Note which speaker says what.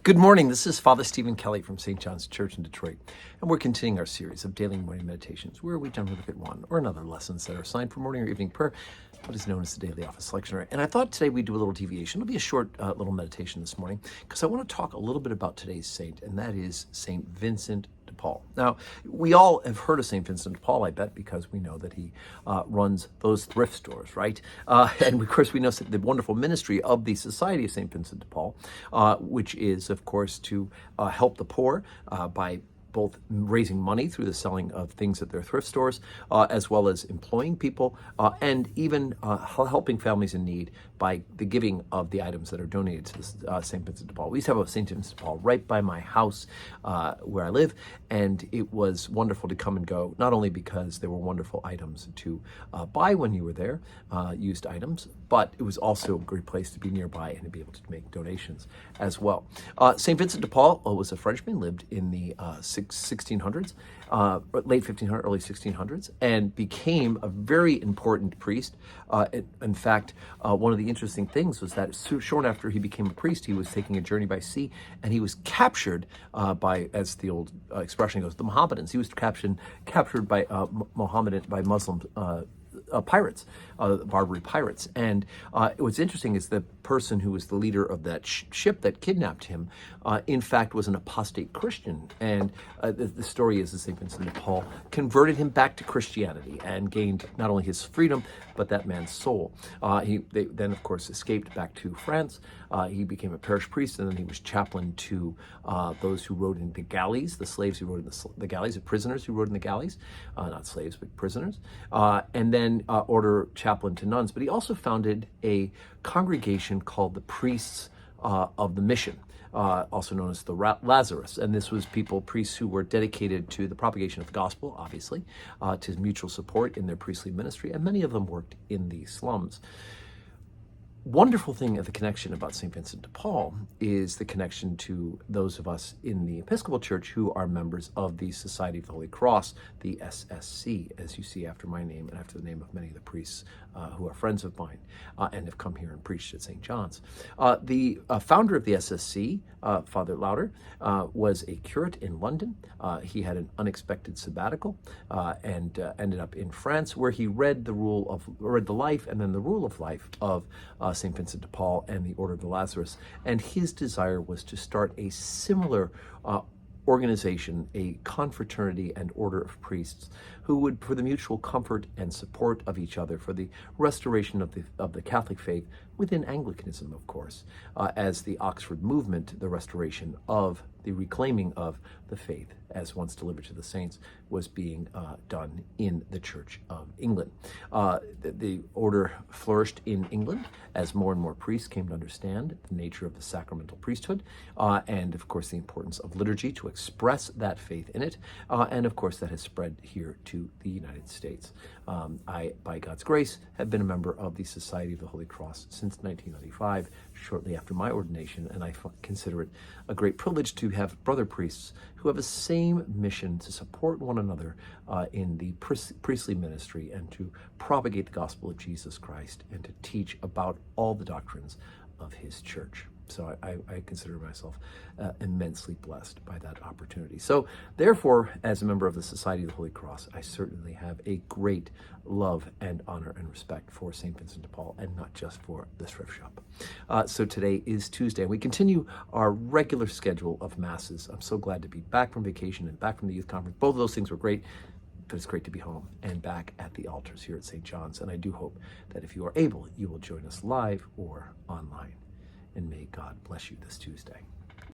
Speaker 1: Good morning. This is Father Stephen Kelly from St. John's Church in Detroit, and we're continuing our series of daily morning meditations where we generally look at one or another lessons that are assigned for morning or evening prayer, what is known as the Daily Office Lectionary. And I thought today we'd do a little deviation. It'll be a short little meditation this morning because I want to talk a little bit about today's saint, and that is St. Vincent de Paul. Now, we all have heard of St. Vincent de Paul, I bet, because we know that he runs those thrift stores, right? And of course, we know the wonderful ministry of the Society of St. Vincent de Paul, which is, of course, to help the poor by both raising money through the selling of things at their thrift stores, as well as employing people, and even helping families in need by the giving of the items that are donated to St. Vincent de Paul. We used to have a St. Vincent de Paul right by my house where I live, and it was wonderful to come and go, not only because there were wonderful items to buy when you were there, used items, but it was also a great place to be nearby and to be able to make donations as well. St. Vincent de Paul was a Frenchman, lived in the 1600s, late 1500s, early 1600s, and became a very important priest. In fact, one of the interesting things was that short after he became a priest, he was taking a journey by sea, and he was captured by, as the old expression goes, the Mohammedans. He was captured by Muslim pirates, Barbary pirates. And what's interesting is the person who was the leader of that ship that kidnapped him, in fact, was an apostate Christian. And the story is that St. Vincent de Paul converted him back to Christianity and gained not only his freedom, but that man's soul. They then, of course, escaped back to France. He became a parish priest, and then he was chaplain to those who rode in the galleys, the slaves who rode in the galleys, the prisoners who rode in the galleys, not slaves, but prisoners. And then order chaplain to nuns. But he also founded a congregation called the Priests of the Mission, also known as the Lazarus. And this was priests who were dedicated to the propagation of the gospel, obviously, to mutual support in their priestly ministry, and many of them worked in the slums. Wonderful thing of the connection about St. Vincent de Paul is the connection to those of us in the Episcopal Church who are members of the Society of the Holy Cross, the SSC, as you see after my name and after the name of many of the priests who are friends of mine and have come here and preached at St. John's. The founder of the SSC, Father Lauder, was a curate in London. He had an unexpected sabbatical and ended up in France, where he read the life and then the rule of life of St. Vincent de Paul and the Order of the Lazarus. And his desire was to start a similar organization, a confraternity and order of priests who would, for the mutual comfort and support of each other, for the restoration of the Catholic faith within Anglicanism, of course, as the Oxford movement, the restoration of the reclaiming of the faith as once delivered to the saints was being done in the Church of England. The order flourished in England as more and more priests came to understand the nature of the sacramental priesthood and, of course, the importance of liturgy to express that faith in it. And, of course, that has spread here to the United States. I, by God's grace, have been a member of the Society of the Holy Cross since 1995, shortly after my ordination, and I consider it a great privilege to have brother priests who have the same mission to support one another in the priestly ministry and to propagate the gospel of Jesus Christ and to teach about all the doctrines of his church. So I consider myself immensely blessed by that opportunity. So therefore, as a member of the Society of the Holy Cross, I certainly have a great love and honor and respect for St. Vincent de Paul, and not just for the thrift shop. So today is Tuesday, and we continue our regular schedule of masses. I'm so glad to be back from vacation and back from the youth conference. Both of those things were great, but it's great to be home and back at the altars here at St. John's. And I do hope that if you are able, you will join us live or online. And may God bless you this Tuesday.